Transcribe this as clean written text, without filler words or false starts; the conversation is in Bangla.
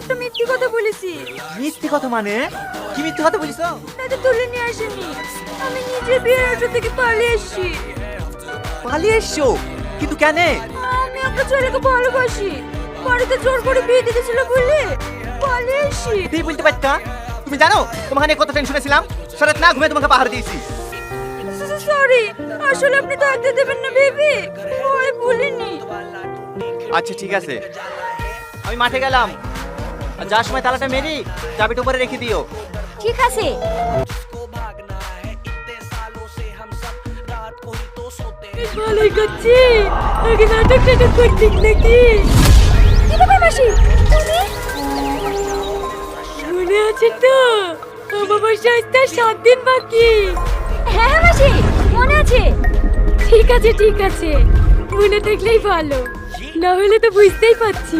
একটা মিথ্যে কথা বলেছি। মিথ্যে কথা মানে? কি মিথ্যে কথা বলিস? দাদা তুলে নিয়ে আসেনি, আমি নিজে বিয়ের আশা থেকে পালিয়ে এসেছি। পালিয়ে এসছো? কিন্তু কেন? আমি একটা ছেলেকে ভালোবাসি, বাড়িতে জোর করে বিয়ে দিতেছিল বলে পালিয়ে এসেছি। তুই বলতে পারতা? তুমি জানো তোমাকে নিয়ে কত টেনশনে ছিলাম, সারাত না ঘুমিয়ে তোমাকে পাহাড় দিয়েছি। সরি, আসলে আপনি থাকতে দেবেন না বেবি, ওই ভুলিনি। আচ্ছা ঠিক আছে, আমি মাঠে গেলাম, আর যাওয়ার সময় তালাটা মেরি চাবিটা উপরে রেখে দিও। ঠিক আছে। ভালোই করছি, আগে নাটক টাটক করছিস নাকি? কি ব্যাপার মাসি, তুমি? মনে আছে তো আমার সাজতে 7 দিন বাকি? হ্যাঁ হ্যাঁ মাসি, মনে আছে। ঠিক আছে ঠিক আছে, মনে থাকলেই ভালো, না হলে তো বুঝতেই পারছি।